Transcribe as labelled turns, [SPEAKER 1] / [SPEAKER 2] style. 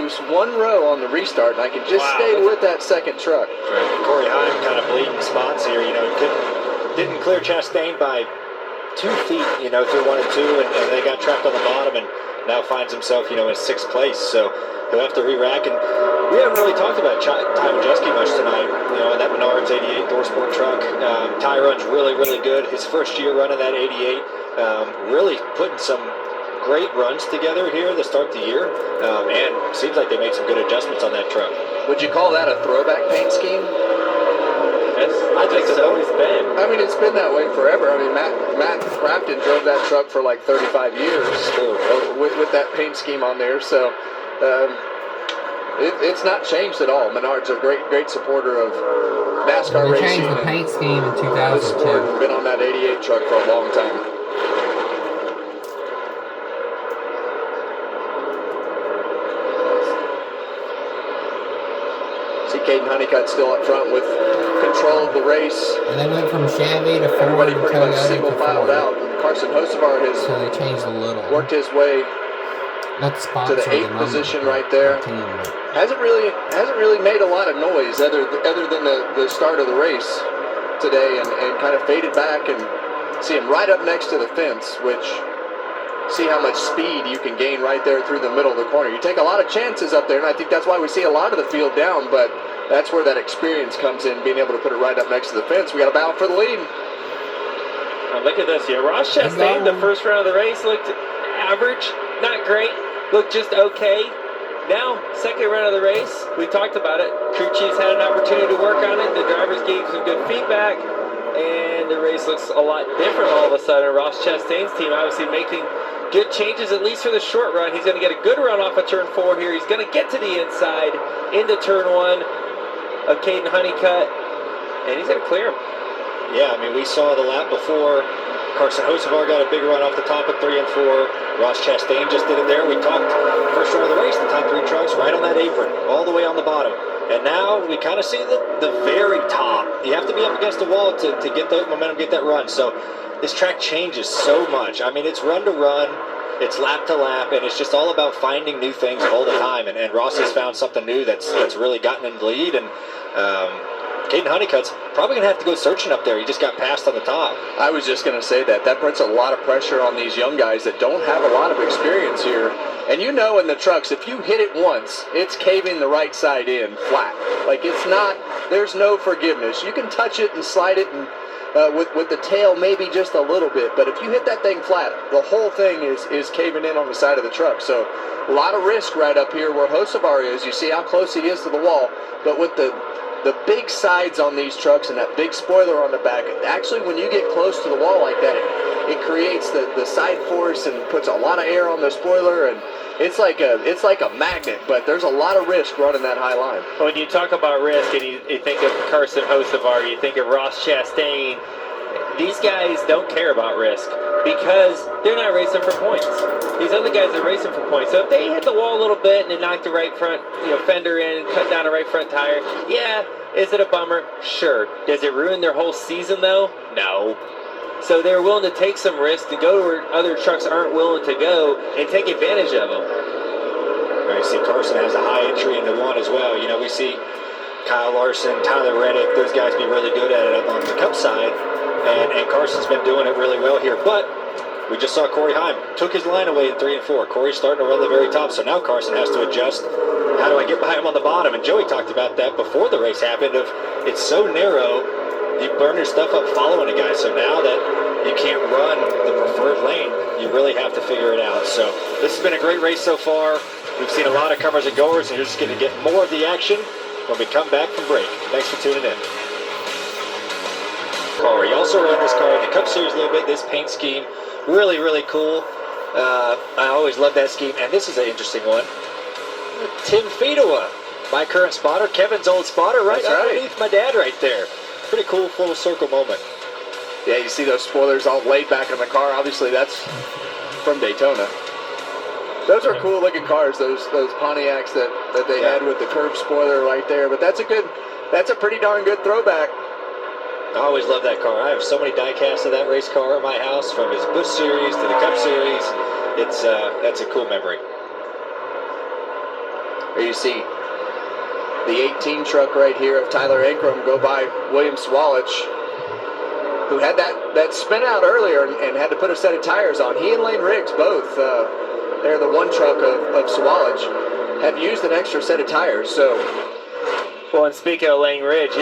[SPEAKER 1] lose one row on the restart, and I can just stay with that second truck.
[SPEAKER 2] Right. Corey Heim kind of bleeding spots here. Didn't clear Chastain by 2 feet, through 1 and 2, and they got trapped on the bottom, and now finds himself, in 6th place. So he'll have to re-rack, and we haven't really talked about Ty Majeski much tonight. That Menards 88 Thorsport truck. Ty runs really, really good. His first year running that 88, really putting some great runs together here to start the year, and seems like they made some good adjustments on that truck.
[SPEAKER 1] Would you call that a throwback paint scheme?
[SPEAKER 3] I think it's always been.
[SPEAKER 1] I mean, it's been that way forever. I mean, Matt Crafton drove that truck for like 35 years with that paint scheme on there. So it's not changed at all. Menards are a great supporter of NASCAR
[SPEAKER 4] they
[SPEAKER 1] racing.
[SPEAKER 4] Changed the paint scheme in 2002.
[SPEAKER 1] Been on that 88 truck for a long time. See Caden Honeycutt still up front with control of the race.
[SPEAKER 4] And they went from Chevy to Ford.
[SPEAKER 1] Everybody pretty much single filed out. Carson Hocevar has
[SPEAKER 4] they changed a little.
[SPEAKER 1] Worked his way to the 8th position right there. Hasn't really made a lot of noise other than the start of the race today, and kind of faded back, and see him right up next to the fence, which see how much speed you can gain right there through the middle of the corner. You take a lot of chances up there, and I think that's why we see a lot of the field down, but that's where that experience comes in, being able to put it right up next to the fence. We got a battle for the lead.
[SPEAKER 3] Now look at this here. Ross Chastain, the first round of the race, looked average, not great, looked just okay. Now, second round of the race, we talked about it. Crew chiefs had an opportunity to work on it. The drivers gave some good feedback, and the race looks a lot different all of a sudden. Ross Chastain's team obviously making good changes, at least for the short run. He's going to get a good run off of turn 4 here. He's going to get to the inside into turn 1 of Caden Honeycutt, and he's going to clear him.
[SPEAKER 2] Yeah, I mean, we saw the lap before. Carson Hocevar got a big run off the top at 3 and 4. Ross Chastain just did it there. We talked first run of the race, the top 3 trucks right on that apron, all the way on the bottom. And now we kind of see the very top. You have to be up against the wall to get the momentum, get that run. So this track changes so much. I mean, it's run to run, it's lap to lap, and it's just all about finding new things all the time. And Ross has found something new that's really gotten in the lead. And Caden Honeycutt's probably going to have to go searching up there. He just got passed on the top.
[SPEAKER 1] I was just going to say that puts a lot of pressure on these young guys that don't have a lot of experience here. And in the trucks, if you hit it once, it's caving the right side in flat. Like, it's not, there's no forgiveness. You can touch it and slide it and with the tail maybe just a little bit, but if you hit that thing flat, the whole thing is caving in on the side of the truck. So a lot of risk right up here where Hocevar is. You see how close he is to the wall, but with the big sides on these trucks and that big spoiler on the back, actually when you get close to the wall like that, it creates the side force and puts a lot of air on the spoiler, and it's like a magnet, but there's a lot of risk running that high line.
[SPEAKER 3] When you talk about risk and you think of Carson Hocevar, you think of Ross Chastain, these guys don't care about risk because they're not racing for points. These other guys are racing for points. So if they hit the wall a little bit and they knock the right front fender in, cut down a right front tire, yeah, is it a bummer? Sure. Does it ruin their whole season though? No. So they're willing to take some risk to go where other trucks aren't willing to go and take advantage of them.
[SPEAKER 2] Right, see Carson has a high entry into 1 as well. We see Kyle Larson, Tyler Reddick, those guys be really good at it up on the Cup side. And Carson's been doing it really well here. But we just saw Corey Heim took his line away in 3 and 4. Corey's starting to run the very top, so now Carson has to adjust. How do I get by him on the bottom? And Joey talked about that before the race happened. It's so narrow, you burn your stuff up following a guy. So now that you can't run the preferred lane, you really have to figure it out. So this has been a great race so far. We've seen a lot of comers and goers, and you're just going to get more of the action when we come back from break. Thanks for tuning in. He also ran this car in the Cup Series a little bit. This paint scheme, really, really cool. I always love that scheme. And this is an interesting one. Tim Fedowa, my current spotter, Kevin's old spotter, right underneath my dad right there. Pretty cool full circle moment.
[SPEAKER 1] Yeah, you see those spoilers all laid back in the car. Obviously, that's from Daytona. Those are cool looking cars, those Pontiacs that they had with the curved spoiler right there. But that's a pretty darn good throwback.
[SPEAKER 2] I always love that car. I have so many die-casts of that race car in my house, from his Busch Series to the Cup Series. That's a cool memory.
[SPEAKER 1] There you see the 18 truck right here of Tyler Ankrum go by William Swalich, who had that spin out earlier and had to put a set of tires on. He and Lane Riggs both, they're the one truck of Swalich, have used an extra set of tires. So,
[SPEAKER 3] well, and speaking of Lane Riggs,